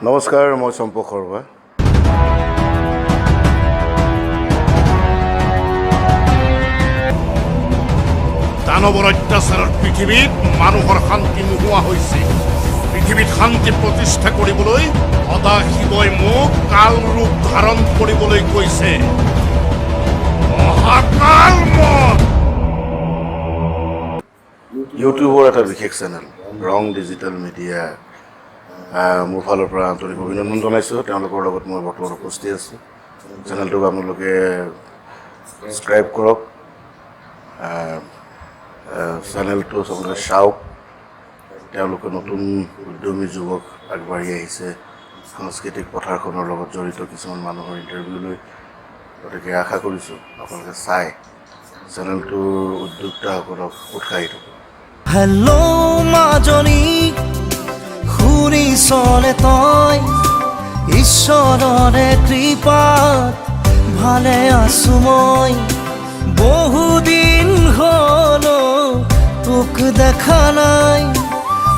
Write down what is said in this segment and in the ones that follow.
নমস্কাৰ, মই চম্পক শৰ্মা। দানৱৰ অত্যাচাৰত পৃথিৱীত মানুহৰ শান্তি নোহোৱা হৈছে। পৃথিৱীত শান্তি প্ৰতিষ্ঠা কৰিবলৈ সদাশিৱই মোক কাল ৰূপ ধাৰণ কৰিবলৈ কৈছে। মহাকাল মত ইউটিউবৰ এটা বিশেষ চেনেল ৰং ডিজিটেল মিডিয়া, মোৰ ফালৰ পৰা আন্তৰিক অভিনন্দন জনাইছোঁ। তেওঁলোকৰ লগত মই বৰ্তমান উপস্থিত আছোঁ। চেনেলটোক আপোনালোকে ছাবস্ক্ৰাইব কৰক, চেনেলটো চবকে চাওক। তেওঁলোকে নতুন উদ্যমী যুৱক আগবাঢ়ি আহিছে সাংস্কৃতিক পথাৰখনৰ লগত জড়িত কিছুমান মানুহৰ ইণ্টাৰভিউ লৈ। গতিকে আশা কৰিছোঁ আপোনালোকে চাই চেনেলটোৰ উদ্যোক্তাসকলক উৎসাহিত কৰক। হেল্ল' মাজনী শুনিছনে তই, ঈশ্বৰৰে কৃপাত ভালে আছো মই। বহুদিন হ'ল তোক দেখা নাই,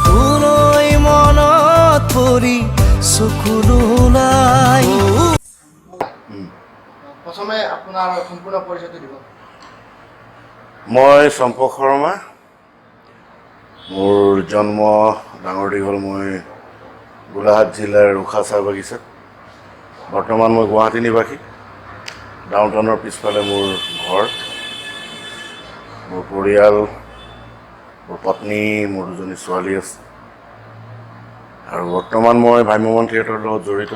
তোলৈ মনত পৰি চকুলো নাই। প্ৰথমে আপোনাৰ সম্পূৰ্ণ পৰিচয়টো দিব। মই চম্পক শৰ্মা। মোৰ জন্ম ডাঙৰ দীঘল মই গোলাঘাট জিলাৰ উষা চাহ বাগিচাত। বৰ্তমান মই গুৱাহাটী নিবাসী। ডাউনটাউনৰ পিছফালে মোৰ ঘৰ, মোৰ পৰিয়াল, মোৰ পত্নী, মোৰ দুজনী ছোৱালী আছে। আৰু বৰ্তমান মই ভ্ৰাম্যমাণ থিয়েটাৰৰ লগত জড়িত।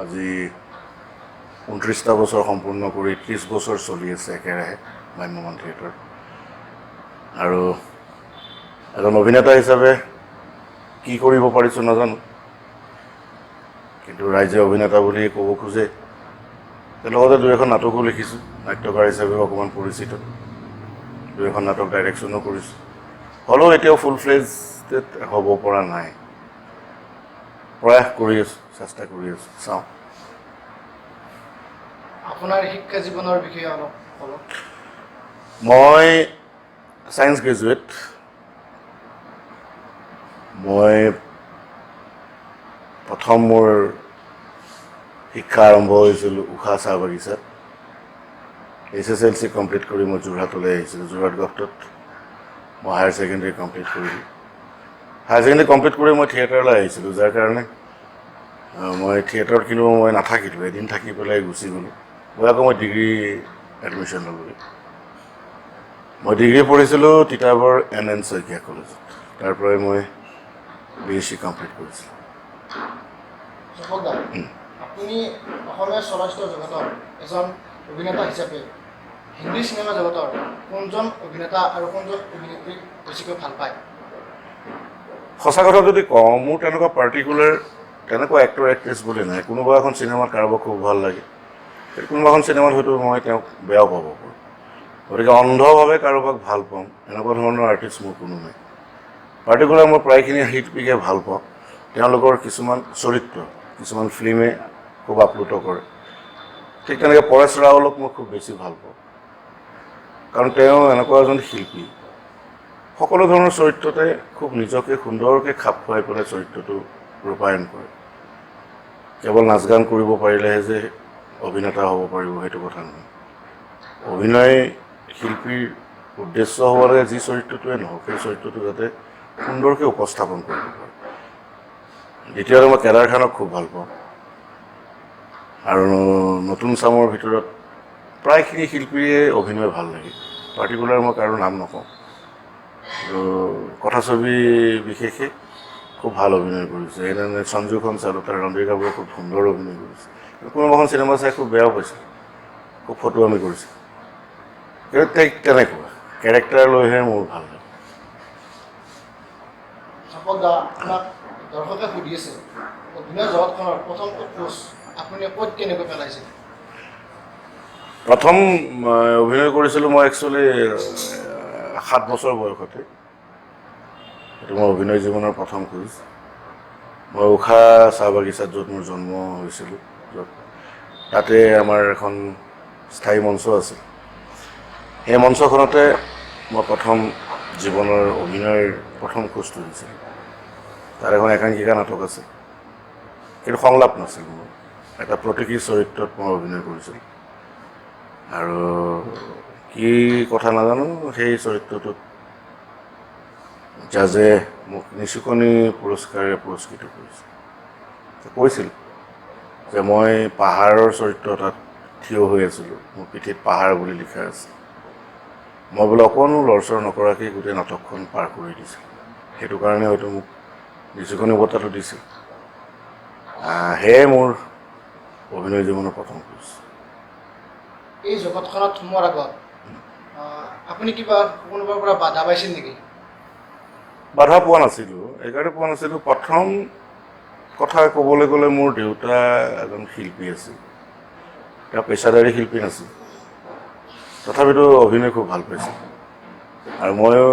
আজি 29টা বছৰ সম্পূৰ্ণ কৰি 30 বছৰ চলি আছে একেৰাহে ভ্ৰাম্যমাণ থিয়েটাৰ। আৰু এজন অভিনেতা হিচাপে কি কৰিব পাৰিছোঁ নাজানো, কিন্তু ৰাইজে অভিনেতা বুলি ক'ব খোজে। লগতে 2-এখন নাটকো লিখিছোঁ, নাট্যকাৰ হিচাপেও অকণমান পৰিচিত। 2-এখন নাটক ডাইৰেকশ্যনো কৰিছোঁ। হ'লেও এতিয়াও ফুল ফ্লেজড হ'ব পৰা নাই। প্ৰয়াস কৰি আছোঁ, চেষ্টা কৰি আছোঁ, চাওঁ। আপোনাৰ শিক্ষা জীৱনৰ বিষয়ে অলপ ক'ব। মই ছায়েন্স গ্ৰেজুৱেট। মই প্ৰথম মোৰ শিক্ষা আৰম্ভ হৈছিল উষা চাহ বাগিচাত। SSLC কমপ্লিট কৰি মই যোৰহাটলৈ আহিছিলোঁ। যোৰহাট গভটত মই হায়াৰ ছেকেণ্ডেৰী কমপ্লিট কৰিলোঁ। হায়াৰ ছেকেণ্ডেৰী কমপ্লিট কৰি মই থিয়েটাৰলৈ আহিছিলোঁ, যাৰ কাৰণে মই থিয়েটাৰত কিন্তু মই নাথাকিলোঁ। এদিন থাকি পেলাই গুচি গ'লোঁ। গৈ আকৌ মই ডিগ্ৰী এডমিশ্যন ল'লোঁ। মই ডিগ্ৰী পঢ়িছিলোঁ তিতাবৰ NN শইকীয়া কলেজত। তাৰ পৰাই মই BSc কমপ্লিট কৰিছিলোঁ। চম্পক দা, আপুনি অসমীয়া চলচ্চিত্ৰ জগতৰ এজন অভিনেতা হিচাপে হিন্দী চিনেমা জগতৰ কোনজন অভিনেতা আৰু কোনজন অভিনেত্ৰীক বেছিকৈ ভাল পায়? সঁচা কথা যদি কওঁ, মোৰ তেনেকুৱা পাৰ্টিকুলাৰ তেনেকুৱা এক্টৰ এক্ট্ৰেছ বুলি নাই। কোনোবা এখন চিনেমাত কাৰোবাক খুব ভাল লাগে, কোনোবা এখন চিনেমাত হয়তো মই তেওঁক বেয়াও পাব পাৰোঁ। গতিকে অন্ধভাৱে কাৰোবাক ভাল পাওঁ এনেকুৱা ধৰণৰ আৰ্টিষ্ট মোৰ কোনো নাই। পাৰ্টিকুলাৰ মই প্ৰায়খিনি শিল্পীকে ভাল পাওঁ। তেওঁলোকৰ কিছুমান চৰিত্ৰ, কিছুমান ফিল্মে খুব আপ্লুত কৰে। ঠিক তেনেকৈ পৰেশ ৰাৱলক মই খুব বেছি ভাল পাওঁ, কাৰণ তেওঁ এনেকুৱা এজন শিল্পী, সকলো ধৰণৰ চৰিত্ৰতে খুব নিজকে সুন্দৰকৈ খাপ খুৱাই পেলাই চৰিত্ৰটো ৰূপায়ণ কৰে। কেৱল নাচ গান কৰিব পাৰিলেহে যে অভিনেতা হ'ব পাৰিব সেইটো কথা নহয়। অভিনয় শিল্পীৰ উদ্দেশ্য হ'ব লাগে যি চৰিত্ৰটোৱে নহওক সেই চৰিত্ৰটো যাতে সুন্দৰকৈ উপস্থাপন কৰিব পাৰে। দ্বিতীয়তে মই কেদাৰ খানক খুব ভাল পাওঁ। আৰু নতুন চামৰ ভিতৰত প্ৰায়খিনি শিল্পীৰে অভিনয় ভাল লাগে। পাৰ্টিকুলাৰ মই কাৰো নাম নকওঁ। আৰু কথাছবি বিশেষে খুব ভাল অভিনয় কৰিছে। সেইধৰণে সঞ্জুখন চালোঁ, তাৰ ৰণবীৰ কাপুৰে খুব সুন্দৰ অভিনয় কৰিছে। কোনোবাখন চিনেমা চাই খুব বেয়াও পাইছিল, খুব ফটুৱামি কৰিছে। কিন্তু তাইক তেনেকুৱা কেৰেক্টাৰ লৈহে মোৰ ভাল লাগে। চম্পক দা, আপোনাক দৰ্শকে সুধি আছে, অভিনয় জগতখনৰ প্ৰথমটো খোজ আপুনি ক'ত কেনেকৈ পেলাইছিল? প্ৰথম অভিনয় কৰিছিলোঁ মই একচুৱেলি 7 বছৰ বয়সতে। সেইটো মোৰ অভিনয় জীৱনৰ প্ৰথম খোজ। মই উষা চাহ বাগিচাত য'ত মোৰ জন্ম হৈছিলোঁ, তাতে আমাৰ এখন স্থায়ী মঞ্চ আছিল। সেই মঞ্চখনতে মই প্ৰথম জীৱনৰ অভিনয়ৰ প্ৰথম খোজটো দিছিলোঁ। তাত এখন একাংকিকা নাটক আছে। কিন্তু সংলাপ নাছিল মোৰ। এটা প্ৰতীকী চৰিত্ৰত মই অভিনয় কৰিছিলোঁ আৰু কি কথা নাজানো, সেই চৰিত্ৰটোত জাজে মোক নিচুকনি পুৰস্কাৰেৰে পুৰস্কৃত কৰিছিল। কৈছিল যে মই পাহাৰৰ চৰিত্ৰ এটাত থিয় হৈ আছিলোঁ, মোৰ পিঠিত পাহাৰ বুলি লিখা আছে। মই বোলে অকণো লৰচৰ নকৰাকৈ গোটেই নাটকখন পাৰ কৰি দিছিলোঁ। সেইটো কাৰণে হয়তো মোক নিচুকনি বঁটাটো দিছিল। সেয়াই মোৰ অভিনয় জীৱনৰ প্ৰথম খোজ। এই জগতখনত সোমোৱাৰ আগত আপুনি কিবা কোনোবাৰ পৰা বাধা পাইছিল নেকি? বাধা পোৱা নাছিলোঁ। এইকাৰণে পোৱা নাছিলোঁ, প্ৰথম কথা ক'বলৈ গ'লে মোৰ দেউতা এজন শিল্পী আছিল। তেওঁ পেচাদাৰী শিল্পী নাছিল, তথাপিতো অভিনয় খুব ভাল পাইছিল। আৰু ময়ো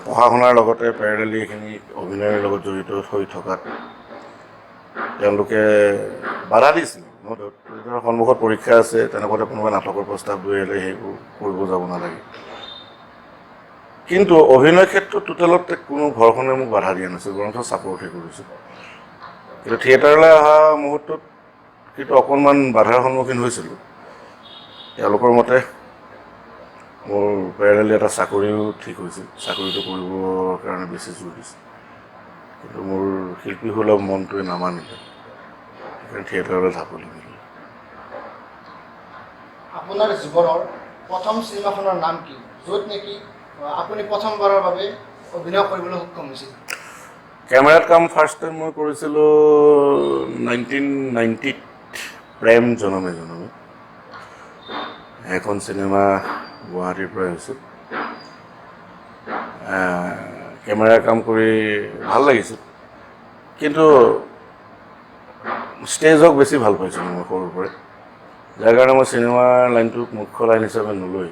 পঢ়া শুনাৰ লগতে পেৰেলেলি এইখিনি অভিনয়ৰ লগত জড়িত হৈ থকাত তেওঁলোকে বাধা দিছিল। মোৰ দেউতাৰ সন্মুখত পৰীক্ষা আছে, তেনেকুৱাতে কোনোবা নাটকৰ প্ৰস্তাৱ লৈ আহিলে সেইবোৰ কৰিব যাব নালাগে। কিন্তু অভিনয় ক্ষেত্ৰত টোটেলত কোনো ঘৰখনে মোক বাধা দিয়া নাছিল, বৰঞ্চ ছাপৰ্টহে কৰিছিল। কিন্তু থিয়েটাৰলৈ অহা মুহূৰ্তত কিন্তু অকণমান বাধাৰ সন্মুখীন হৈছিলোঁ। তেওঁলোকৰ মতে মোৰ পেৰেলেলি এটা চাকৰিও ঠিক হৈছিল, চাকৰিটো কৰিবৰ কাৰণে বেছি জোৰ দিছিল। কিন্তু মোৰ শিল্পী সুলভ মনটোৱে নামানিলে, সেইকাৰণে থিয়েটাৰলৈ ঢাপলি মেলিলে। আপোনাৰ জীৱনৰ প্ৰথম চিনেমাখনৰ নাম কি, য'ত নেকি আপুনি প্ৰথমবাৰৰ বাবে অভিনয় কৰিবলৈ সক্ষম হৈছিল? কেমেৰাত কাম ফাৰ্ষ্ট টাইম মই কৰিছিলোঁ 1990ত, প্ৰেম জনমে জনমে। এখন চিনেমা গুৱাহাটীৰ পৰাই হৈছিল। কেমেৰাৰ কাম কৰি ভাল লাগিছিল, কিন্তু ষ্টেজক বেছি ভাল পাইছিলোঁ মই সৰুৰ পৰাই। যাৰ কাৰণে মই চিনেমাৰ লাইনটোক মুখ্য লাইন হিচাপে নলৈ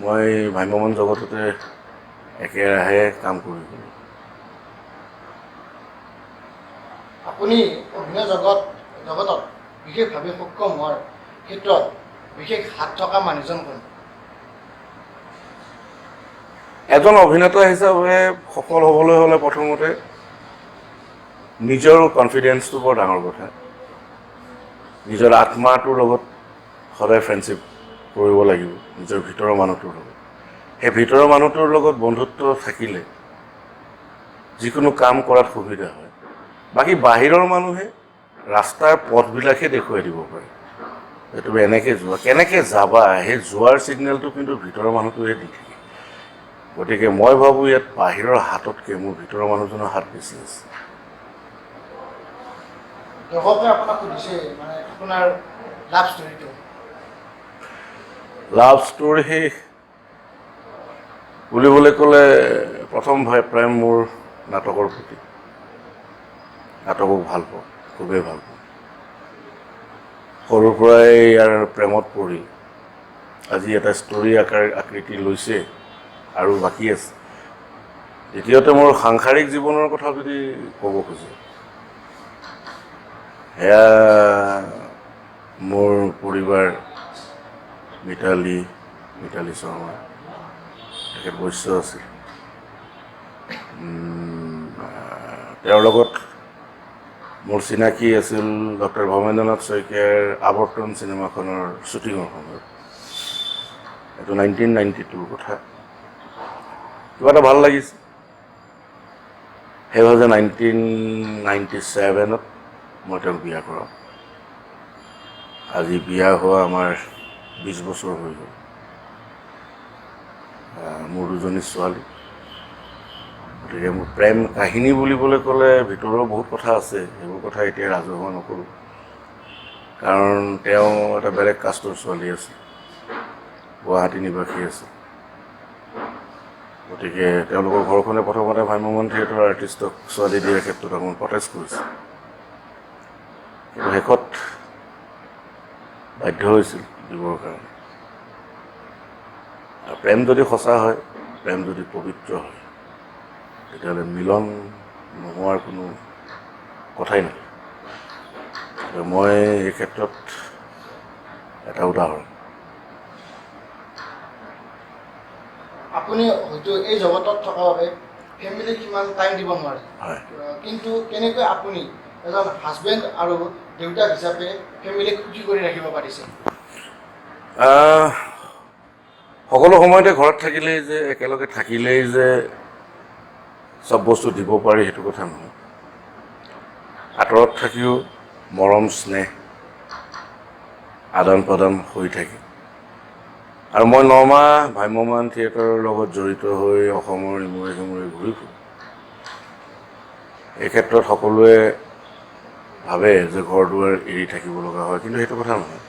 মই ভ্ৰাম্যমাণ জগততে একেৰাহে কাম কৰি গ'লোঁ। আপুনি অভিনয় জগতত বিশেষভাৱে সক্ষম হোৱাৰ ক্ষেত্ৰত বিশেষ হাত থকা মানুহজন কোন? এজন অভিনেতা হিচাপে সফল হ'বলৈ হ'লে প্ৰথমতে নিজৰ কনফিডেন্সটো বৰ ডাঙৰ কথা। নিজৰ আত্মাটোৰ লগত সদায় ফ্ৰেণ্ডশ্বিপ কৰিব লাগিব, নিজৰ ভিতৰৰ মানুহটোৰ লগত। সেই ভিতৰৰ মানুহটোৰ লগত বন্ধুত্ব থাকিলে যিকোনো কাম কৰাত সুবিধা হয়। বাকী বাহিৰৰ মানুহে ৰাস্তাৰ পথবিলাকহে দেখুৱাই দিব পাৰে, যে তুমি এনেকৈ যোৱা, কেনেকৈ যাবা, সেই যোৱাৰ ছিগনেলটো কিন্তু ভিতৰৰ মানুহটোৱে দি থাকে। গতিকে মই ভাবোঁ ইয়াত বাহিৰৰ হাততকৈ মোৰ ভিতৰৰ মানুহজনৰ হাত বেছি আছে। দৰ্শকে আপোনাক সুধিছে মানে আপোনাৰ লাভ ষ্টৰিটো। লাভ ষ্টৰী বুলিবলৈ ক'লে প্ৰথম প্ৰেম মোৰ নাটকৰ প্ৰতি। নাটকক ভাল পাওঁ, খুবেই ভাল পাওঁ। সৰুৰ পৰাই ইয়াৰ প্ৰেমত পৰি আজি এটা ষ্টৰী আকৃতি লৈছে আৰু বাকী আছে। দ্বিতীয়তে মোৰ সাংসাৰিক জীৱনৰ কথা যদি ক'ব খোজে, সেয়া মোৰ পৰিবাৰ মিতালী শৰ্মা, তেখেত বৈশ্য আছিল। তেওঁৰ লগত মোৰ চিনাকি আছিল ডক্টৰ ভৱেন্দ্ৰনাথ শইকীয়াৰ আৱৰ্তন চিনেমাখনৰ শ্বুটিঙৰ সময়ত। এইটো 1992ৰ কথা। কিবা এটা ভাল লাগিছে। সেইভাৱে 1997ত মই তেওঁক বিয়া কৰাওঁ। আজি বিয়া হোৱা আমাৰ 20 বছৰ হৈ গ'ল। মোৰ দুজনী ছোৱালী। গতিকে মোৰ প্ৰেম কাহিনী বুলিবলৈ ক'লে ভিতৰৰ বহুত কথা আছে, সেইবোৰ কথা এতিয়া ৰাজহুৱা নকৰোঁ। কাৰণ তেওঁ এটা বেলেগ কাষ্টৰ ছোৱালী আছিল, গুৱাহাটী নিবাসী আছিল। গতিকে তেওঁলোকৰ ঘৰখনে প্ৰথমতে ভ্ৰাম্যমাণ থিয়েটাৰৰ আৰ্টিষ্টক ছোৱালী দিয়াৰ ক্ষেত্ৰত অকণমান প্ৰটেষ্ট কৰিছিল, কিন্তু শেষত বাধ্য হৈছিল দিবৰ কাৰণে। আৰু প্ৰেম যদি সঁচা হয়, প্ৰেম যদি পবিত্ৰ হয়, তেতিয়াহ'লে মিলন নোহোৱাৰ কোনো কথাই নাই। মই এই ক্ষেত্ৰত এটা উদাহৰণ। আপুনি হয়তো এই জগতত থকাৰ বাবে ফেমিলিক সিমান টাইম দিব নোৱাৰে হয়। কিন্তু কেনেকৈ আপুনি এজন হাজবেণ্ড আৰু দেউতাক হিচাপে ফেমিলিক সুখী কৰি ৰাখিব পাৰিছে? সকলো সময়তে ঘৰত থাকিলেই যে একেলগে থাকিলেই যে চব বস্তু দিব পাৰি সেইটো কথা নহয়। আঁতৰত থাকিও মৰম স্নেহ আদান প্ৰদান হৈ থাকে। আৰু মই 9 মাহ ভ্ৰাম্যমাণ থিয়েটাৰৰ লগত জড়িত হৈ অসমৰ ইমূৰে সিমূৰে ঘূৰি ফুৰোঁ। এই ক্ষেত্ৰত সকলোৱে ভাবে যে ঘৰ দুৱাৰ এৰি থাকিব লগা হয়, কিন্তু সেইটো কথা নহয়।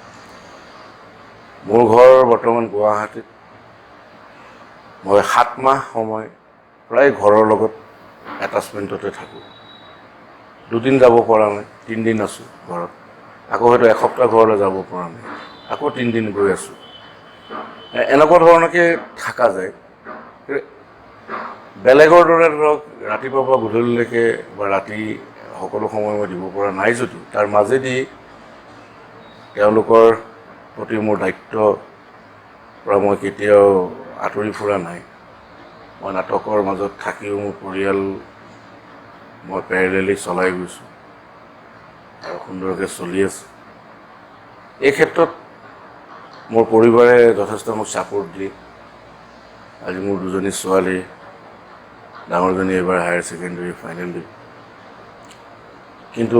মোৰ ঘৰ বৰ্তমান গুৱাহাটীত। মই 7 মাহ সময় প্ৰায় ঘৰৰ লগত এটাচমেণ্টতে থাকোঁ। 2 দিন যাব পৰা নাই, 3 দিন আছোঁ ঘৰত, আকৌ হয়তো এসপ্তাহ ঘৰলৈ যাব পৰা নাই, আকৌ 3 দিন গৈ আছোঁ। এনেকুৱা ধৰণকে থকা যায়। বেলেগৰ দৰে ধৰক ৰাতিপুৱাৰ পৰা গধূলিলৈকে বা ৰাতি সকলো সময় মই দিব পৰা নাই যদিও তাৰ মাজেদি তেওঁলোকৰ প্ৰতি মোৰ দায়িত্বৰ পৰা মই কেতিয়াও আঁতৰি ফুৰা নাই। মই নাটকৰ মাজত থাকিও মোৰ পৰিয়াল মই পেৰেলেলি চলাই গৈছোঁ আৰু সুন্দৰকৈ চলি আছোঁ। এই ক্ষেত্ৰত মোৰ পৰিবাৰে যথেষ্ট মোক ছাপোৰ্ট দিয়ে। আজি মোৰ 2জনী ছোৱালী, ডাঙৰজনী এইবাৰ হায়াৰ ছেকেণ্ডেৰী ফাইনেল দিব। কিন্তু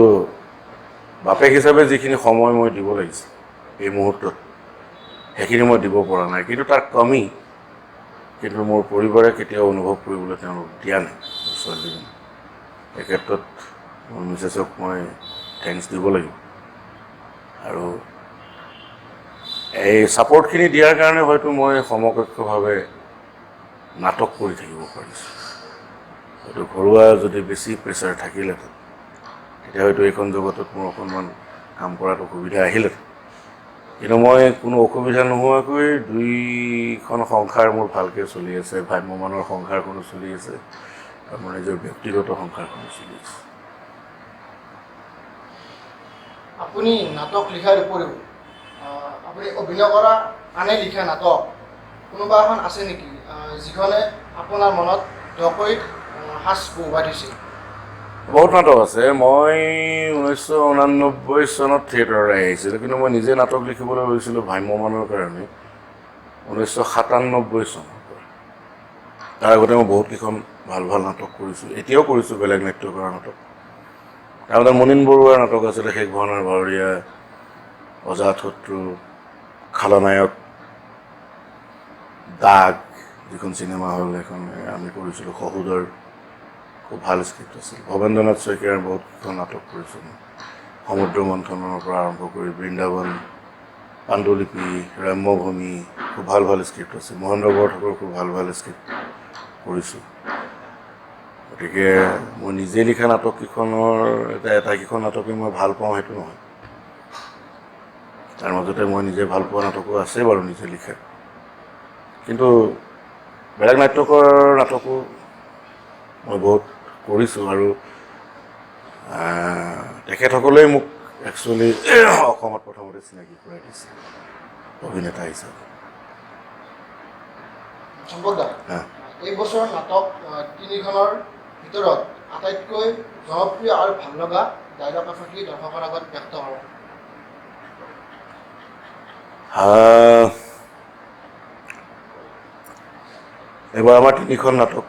বাপেক হিচাপে যিখিনি সময় মই দিব লাগিছিল এই মুহূৰ্তত সেইখিনি মই দিব পৰা নাই। কিন্তু তাৰ কমি কিন্তু মোৰ পৰিবাৰে কেতিয়াও অনুভৱ কৰিবলৈ তেওঁলোক দিয়া নাই ছোৱালীজনী। এই ক্ষেত্ৰত মোৰ মিছেছক মই থেংকছ দিব লাগিব। আৰু এই ছাপৰ্টখিনি দিয়াৰ কাৰণে হয়তো মই সমকক্ষভাৱে নাটক কৰি থাকিব পাৰিছোঁ। হয়তো ঘৰুৱা যদি বেছি প্ৰেছাৰ থাকিলেহেঁতেন তেতিয়া হয়তো এইখন জগতত মোৰ অকণমান কাম কৰাত অসুবিধা আহিলেহেঁতেন। কিন্তু মই কোনো অসুবিধা নোহোৱাকৈ 2খন সংসাৰ মোৰ ভালকৈ চলি আছে। ভ্ৰাম্যমাণৰ সংসাৰখনো চলি আছে আৰু মোৰ নিজৰ ব্যক্তিগত সংসাৰখনো চলি আছে। আপুনি নাটক লিখাৰ উপৰিও আপুনি অভিনয় কৰা আনে লিখা নাটক কোনোবা এখন আছে নেকি যিখনে আপোনাৰ মনত দকৈ সাঁচ বহুৱাই থৈছিল? বহুত নাটক আছে। মই 1989 চনত থিয়েটাৰলৈ আহিছিলোঁ, কিন্তু মই নিজে নাটক লিখিবলৈ লৈছিলোঁ ভ্ৰাম্যমাণৰ কাৰণে 1997 চনৰ পৰা। তাৰ আগতে মই বহুতকেইখন ভাল ভাল নাটক কৰিছোঁ, এতিয়াও কৰিছোঁ বেলেগ নাট্যকাৰৰ নাটক। তাৰমানে মুনীন বৰুৱাৰ নাটক আছিলে শেষ ভাওনাৰ ভাৱৰীয়া, অজাত শত্ৰু, খালনায়ক, দাগ যিখন চিনেমা হ'ল সেইখন আমি কৰিছিলোঁ, শহুদৰ খুব ভাল স্ক্ৰিপ্ট আছিল। ভৱেন্দ্ৰনাথ শইকীয়াৰ বহুতকেইখন নাটক কৰিছোঁ মই। সমুদ্ৰ মন্থনৰ পৰা আৰম্ভ কৰি বৃন্দাবন, পাণ্ডুলিপি, ৰাম্যভূমি খুব ভাল ভাল স্ক্ৰিপ্ট আছে। মহেন্দ্ৰ বৰঠাকুৰৰ খুব ভাল ভাল স্ক্ৰিপ্ট কৰিছোঁ। গতিকে মই নিজে লিখা নাটককেইখনৰ এটাইকেইখন নাটকেই মই ভাল পাওঁ সেইটো নহয়। তাৰ মাজতে মই নিজে ভাল পোৱা নাটকো আছে বাৰু নিজে লিখা। কিন্তু বেলেগ নাট্যকৰ নাটকো মই বহুত কৰিছোঁ আৰু তেখেতসকলেই মোক একচুৱেলি অসমত প্ৰথমতে চিনাকি কৰাই দিছে অভিনেতা হিচাপে। সম্পদা, এই বছৰৰ নাটক 3খনৰ ভিতৰত আটাইতকৈ জনপ্ৰিয় আৰু ভাল লগা ডাইলগ এফাকি দৰ্শকৰ আগত ব্যক্ত কৰক। এইবাৰ আমাৰ 3খন নাটক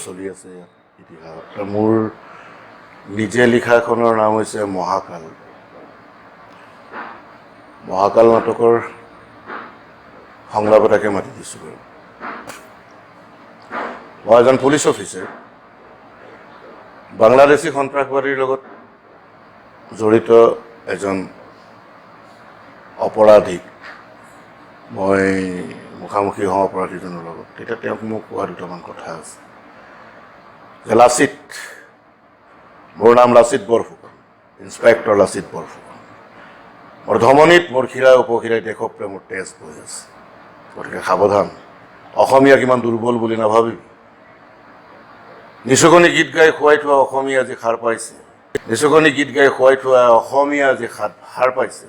চলি আছে ইয়াত ইতিহাসত। মোৰ নিজে লিখাখনৰ নাম হৈছে মহাকাল। মহাকাল নাটকৰ সংলাপ এটাকে মাতি দিছোঁ বাৰু। মই এজন পুলিচ অফিচাৰ, বাংলাদেশী সন্ত্ৰাসবাদীৰ লগত জড়িত এজন অপৰাধীক মই মুখামুখি হওঁ অপৰাধীজনৰ লগত। তেতিয়া তেওঁক মোক কোৱা 2টামান কথা আছে যে লাচিত, মোৰ নাম লাচিত বৰফুকন, ইন্সপেক্টৰ লাচিত বৰফুকন। মোৰ ধমনীত মোৰ শিৰা উপশিৰাই দেশপ্ৰেমৰ তেজ বৈ আছে। গতিকে সাৱধান, অসমীয়াক ইমান দুৰ্বল বুলি নাভাবিবি। নিচুকনি গীত গাই খুৱাই থোৱা অসমীয়া আজি সাৰ পাইছে। নিচুকনি গীত গাই খুৱাই থোৱা অসমীয়া আজি সাৰ পাইছে।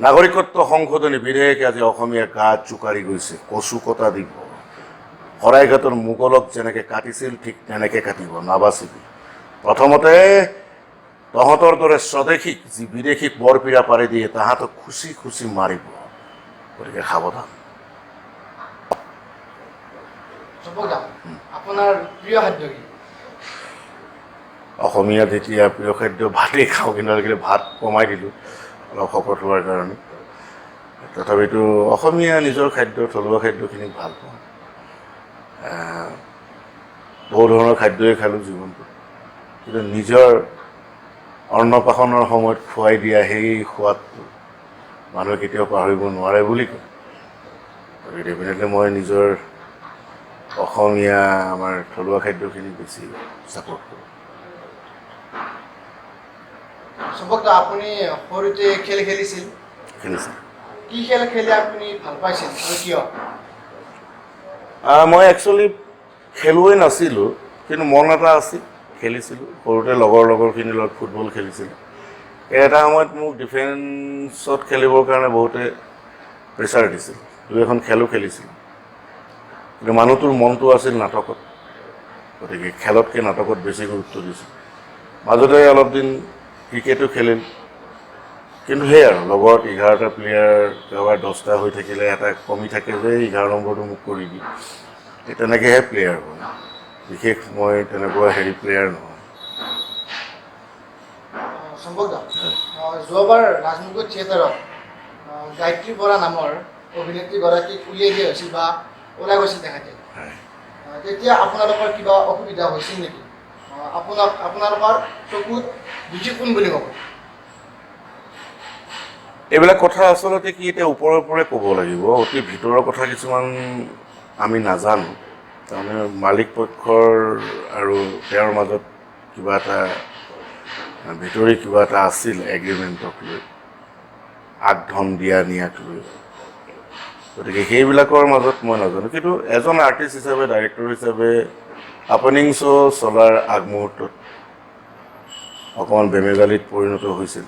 নাগৰিকত্ব সংশোধনী বিধেয়কে আজি অসমীয়াৰ গাত জোকাৰি গৈছে। কচু কটা দিব, শৰাইঘাটৰ মোগলক যেনেকৈ কাটিছিল ঠিক তেনেকৈ কাটিব, নাবাচিবি। প্ৰথমতে তহঁতৰ দৰে স্বদেশীক যি বিদেশীক বৰপীৰা পাৰি দিয়ে তাহাঁতক খুচি খুচি মাৰিব, গতিকে সাৱধান। চম্পক দা, আপোনাৰ প্ৰিয় খাদ্য কি? অসমীয়াত এতিয়া প্ৰিয় খাদ্য ভাতেই খাওঁ, কিন্তু আজিকালি ভাত কমাই দিলোঁ অলপ শকত হোৱাৰ কাৰণে। তথাপিতো অসমীয়া নিজৰ খাদ্য, থলুৱা খাদ্যখিনি ভাল পাওঁ। বহু ধৰণৰ খাদ্যই খালোঁ জীৱনটোত, কিন্তু নিজৰ অন্নপ্ৰাশনৰ সময়ত খুৱাই দিয়া সেই সোৱাদটো মানুহে কেতিয়াও পাহৰিব নোৱাৰে বুলি কয়। গতিকে ডেফিনেটলি মই নিজৰ অসমীয়া আমাৰ থলুৱা খাদ্যখিনি বেছি ছাপোৰ্ট কৰোঁ। চম্পক দা, আপুনি সৰুতে খেল খেলিছিল। খেলিছোঁ। কি খেল খেলি আপুনি ভাল পাইছিল আৰু কিয়? মই একচুৱেলি খেলুৱৈ নাছিলোঁ, কিন্তু মন এটা আছিল, খেলিছিলোঁ। সৰুতে লগৰখিনিৰ লগত ফুটবল খেলিছিলোঁ। এটা সময়ত মোক ডিফেন্সত খেলিবৰ কাৰণে বহুতে প্ৰেছাৰ দিছিল, 2-এখন খেলো খেলিছিলোঁ। কিন্তু মানুহটোৰ মনটো আছিল নাটকত, গতিকে খেলতকৈ নাটকত বেছি গুৰুত্ব দিছিল। মাজতে অলপ দিন ক্ৰিকেটো খেলিল, কিন্তু সেই আৰু লগত 11টা প্লেয়াৰ, কাৰোবাৰ 10টা হৈ থাকিলে এটা কমি থাকে যে 11 নম্বৰটো মোক কৰি দি, সেই তেনেকৈহে প্লেয়াৰ হয়। বিশেষ মই তেনেকুৱা প্লেয়াৰ নহয়। চম্পক দা, যোৱাবাৰ ৰাজমুকুট থিয়েটাৰত গায়ত্ৰী বৰা নামৰ অভিনেত্ৰীগৰাকীক উলিয়াই দিয়া হৈছিল বা ওলাই গৈছিল তেখেতে। তেতিয়া আপোনালোকৰ কিবা অসুবিধা হৈছিল নেকি? আপোনালোকৰ চকুত দুখী কোন বুলি ক'ব? এইবিলাক কথা আচলতে কি এতিয়া ওপৰে ওপৰে ক'ব লাগিব, অতি ভিতৰৰ কথা কিছুমান আমি নাজানো। তাৰমানে মালিক পক্ষৰ আৰু তেওঁৰ মাজত কিবা এটা ভিতৰি কিবা এটা আছিল এগ্ৰিমেণ্টক লৈ, আগধন দিয়া নিয়াক লৈ। গতিকে সেইবিলাকৰ মাজত মই নাজানো, কিন্তু এজন আৰ্টিষ্ট হিচাপে, ডাইৰেক্টৰ হিচাপে অপেনিং শ্ব' চলাৰ আগমুহূৰ্তত অকণমান বেমেজালিত পৰিণত হৈছিল।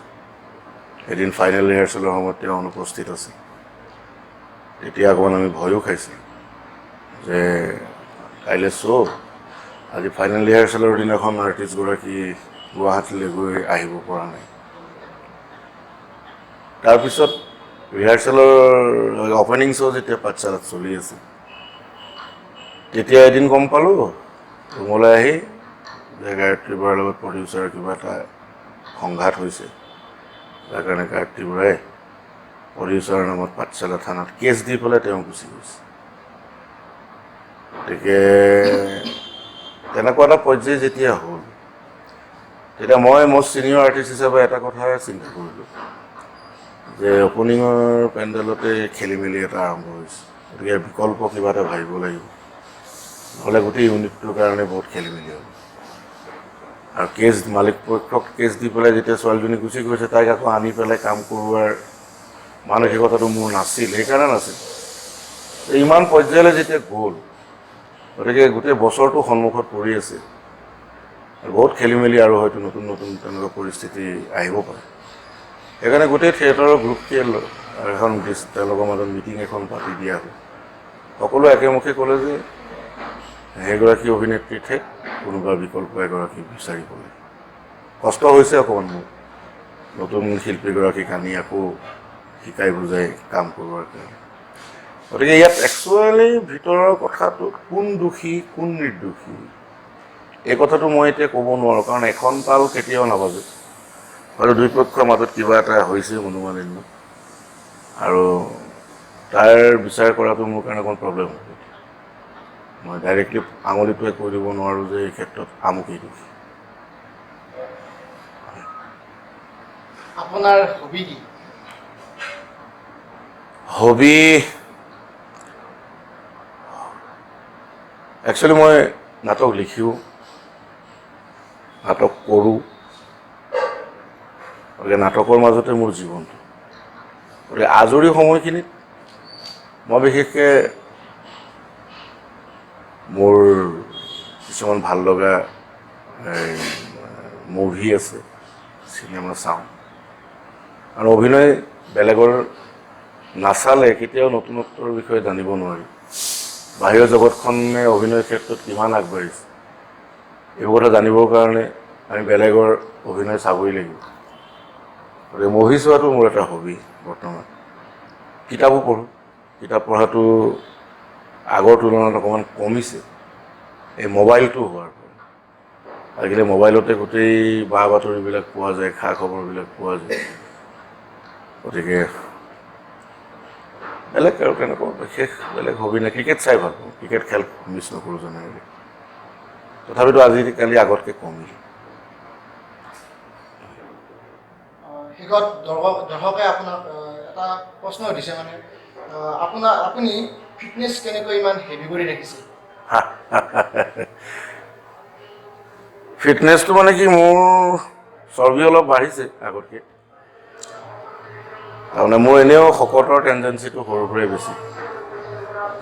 এদিন ফাইনেল ৰিহাৰ্চেলৰ সময়ত তেওঁ অনুপস্থিত আছিল। তেতিয়া অকণমান আমি ভয়ো খাইছিলোঁ যে কাইলৈ শ্ব', আজি ফাইনেল ৰিহাৰ্চেলৰ দিনাখন আৰ্টিষ্টগৰাকী গুৱাহাটীলৈ গৈ আহিব পৰা নাই। তাৰপিছত ৰিহাৰ্চেলৰ অপেনিং শ্ব' যেতিয়া পাঠশালাত চলি আছিল, তেতিয়া এদিন গম পালোঁ ৰুমলৈ আহি যে গায়ত্ৰী বৰাৰ লগত প্ৰডিউচাৰৰ কিবা এটা সংঘাত হৈছে, যাৰ কাৰণে গায়ত্ৰী বৰাই প্ৰডিউচাৰৰ নামত পাঠশালা থানাত কেছ দি পেলাই তেওঁ গুচি গৈছে। গতিকে তেনেকুৱা এটা পৰ্যায় যেতিয়া হ'ল, তেতিয়া মই মষ্ট ছিনিয়ৰ আৰ্টিষ্ট হিচাপে এটা কথা চিন্তা কৰিলোঁ যে অপেনিঙৰ পেণ্ডেলতে খেলি মেলি এটা আৰম্ভ হৈছে, গতিকে বিকল্প কিবা এটা ভাবিব লাগিব, নহ'লে গোটেই ইউনিটটোৰ কাৰণে বহুত খেলি মেলি হ'ব। আৰু মালিক পক্ষক কেছ দি পেলাই যেতিয়া ছোৱালীজনী গুচি গৈছে, তাইক আকৌ আনি পেলাই কাম কৰোৱাৰ মানসিকতাটো মোৰ নাছিল, সেইকাৰণে নাছিল। ইমান পৰ্যায়লৈ যেতিয়া গ'ল, গতিকে গোটেই বছৰটো সন্মুখত পৰি আছে, বহুত খেলি মেলি আৰু হয়তো নতুন নতুন তেনেকুৱা পৰিস্থিতি আহিব পাৰে। সেইকাৰণে গোটেই থিয়েটাৰৰ গ্ৰুপটোৱে এখন তেওঁলোকৰ মাজত মিটিং এখন পাতি দিয়া হ'ল। সকলোৱে একেমুখে ক'লে যে সেইগৰাকী অভিনেত্ৰী ঠেক, কোনোবা বিকল্প এগৰাকী বিচাৰিব লাগে। কষ্ট হৈছে অকণমান মোৰ, নতুন শিল্পীগৰাকীক আনি আকৌ শিকাই বুজাই কাম কৰোৱাৰ কাৰণে। গতিকে ইয়াত একচুৱেলি ভিতৰৰ কথাটো কোন দোষী কোন নিৰ্দোষী, এই কথাটো মই এতিয়া ক'ব নোৱাৰোঁ, কাৰণ এখন তাল কেতিয়াও নাবাজে। হয়তো দুই পক্ষৰ মাজত কিবা এটা হৈছে মনোমালিন্য, আৰু তাৰ বিচাৰ কৰাটো মোৰ কাৰণে অকণ প্ৰব্লেম হ'ব। মই ডাইৰেক্টলি আঙুলিটোৱে কৈ দিব নোৱাৰোঁ যে এই ক্ষেত্ৰত আমুকেই দোষী। আপোনাৰ হবি কি? হবি একচুৱেলি মই নাটক লিখিও, নাটক কৰোঁ, গতিকে নাটকৰ মাজতে মোৰ জীৱনটো। গতিকে আজৰি সময়খিনিত মই বিশেষকৈ মোৰ কিছুমান ভাল লগা মুভি আছে, চিনেমা চাওঁ। আৰু অভিনয় বেলেগৰ নাচালে কেতিয়াও নতুনত্বৰ বিষয়ে জানিব নোৱাৰি। বাহিৰৰ জগতখনে অভিনয়ৰ ক্ষেত্ৰত কিমান আগবাঢ়িছে এইবোৰ কথা জানিবৰ কাৰণে আমি বেলেগৰ অভিনয় চাবই লাগিব। গতিকে মুভি চোৱাটো মোৰ এটা হবি বৰ্তমান। কিতাপো পঢ়োঁ, কিতাপ পঢ়াটো আগৰ তুলনাত অকণমান কমিছে এই মোবাইলটো হোৱাৰ পৰা। আজিকালি মোবাইলতে গোটেই বা বাতৰিবিলাক পোৱা যায়, খা খবৰবিলাক পোৱা যায়। গতিকে বেলেগ আৰু তেনেকুৱা বিশেষ বেলেগ হবি নাই। ক্ৰিকেট চাই ভাল পাওঁ, ক্ৰিকেট খেল মিছ নকৰোঁ জেনেৰেলি। তথাপিতো আজিকালি আগতকৈ কমিল। শেষত দৰ্শকে আপোনাক এটা প্ৰশ্ন সুধিছে মানে আপুনি ফিটনেছ কেনেকৈ ইমান হেভি কৰি ৰাখিছে? ফিটনেছটো মানে কি, মোৰ চৰ্বি অলপ বাঢ়িছে আগতকৈ। তাৰমানে মোৰ এনেও শকতৰ টেণ্ডেঞ্চিটো সৰুৰ পৰাই বেছি।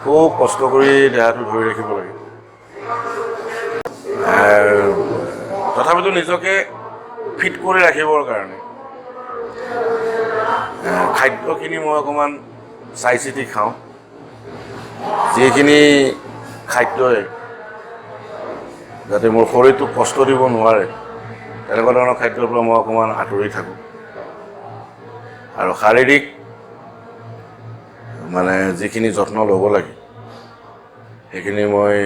খুব কষ্ট কৰি দেহাটো ধৰি ৰাখিব লাগে। তথাপিতো নিজকে ফিট কৰি ৰাখিবৰ কাৰণে খাদ্যখিনি মই অকণমান চাই চিতি খাওঁ। যিখিনি খাদ্যই যাতে মোৰ শৰীৰটোক কষ্ট দিব নোৱাৰে তেনেকুৱা ধৰণৰ খাদ্যৰ পৰা মই অকণমান আঁতৰি থাকোঁ। আৰু শাৰীৰিক মানে যিখিনি যত্ন ল'ব লাগে সেইখিনি মই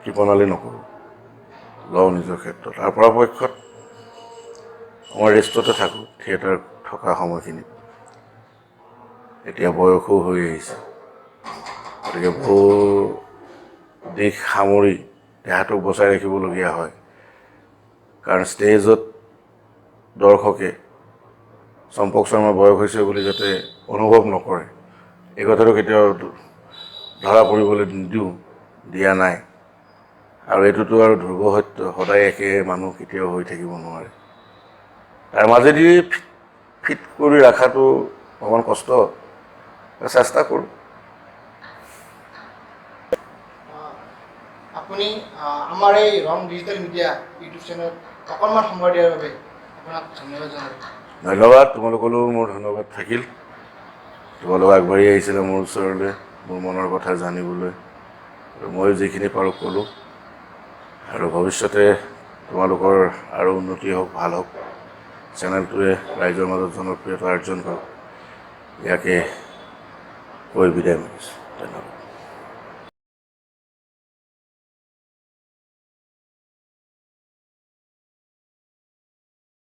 কৃপণালি নকৰোঁ, লওঁ নিজৰ ক্ষেত্ৰত। আৰু পৰাপক্ষত মই ৰেষ্টতে থাকোঁ থিয়েটাৰ থকা সময়খিনিত। এতিয়া বয়সো হৈ আহিছে, গতিকে বহু দিশ সামৰি দেহাটোক বচাই ৰাখিবলগীয়া হয়। কাৰণ ষ্টেজত দৰ্শকে চম্পক শৰ্মাৰ বয়স হৈছে বুলি যাতে অনুভৱ নকৰে, এই কথাটো কেতিয়াও ধৰা পৰিবলৈ দিয়া নাই। আৰু এইটোতো আৰু ধ্ৰুৱ সত্য, সদায় একে মানুহ কেতিয়াও হৈ থাকিব নোৱাৰে। তাৰ মাজেদি ফিট কৰি ৰখাটো অকণমান কষ্ট, চেষ্টা কৰোঁ। আপুনি আমাৰ এই ৰং ডিজিটেল মিডিয়া ইউটিউব চেনেলত অকণমান সময় দিয়াৰ বাবে আপোনাক ধন্যবাদ জনালোঁ। ধন্যবাদ, তোমালোকলৈও মোৰ ধন্যবাদ থাকিল। তোমালোক আগবাঢ়ি আহিছিলে মোৰ ওচৰলৈ মোৰ মনৰ কথা জানিবলৈ, আৰু মই যিখিনি পাৰোঁ ক'লোঁ। আৰু ভৱিষ্যতে তোমালোকৰ আৰু উন্নতি হওক, ভাল হওক, চেনেলটোৱে ৰাইজৰ মাজত জনপ্ৰিয়তা অৰ্জন কৰক, ইয়াকে কৈ বিদায় মাৰিছোঁ। ধন্যবাদ।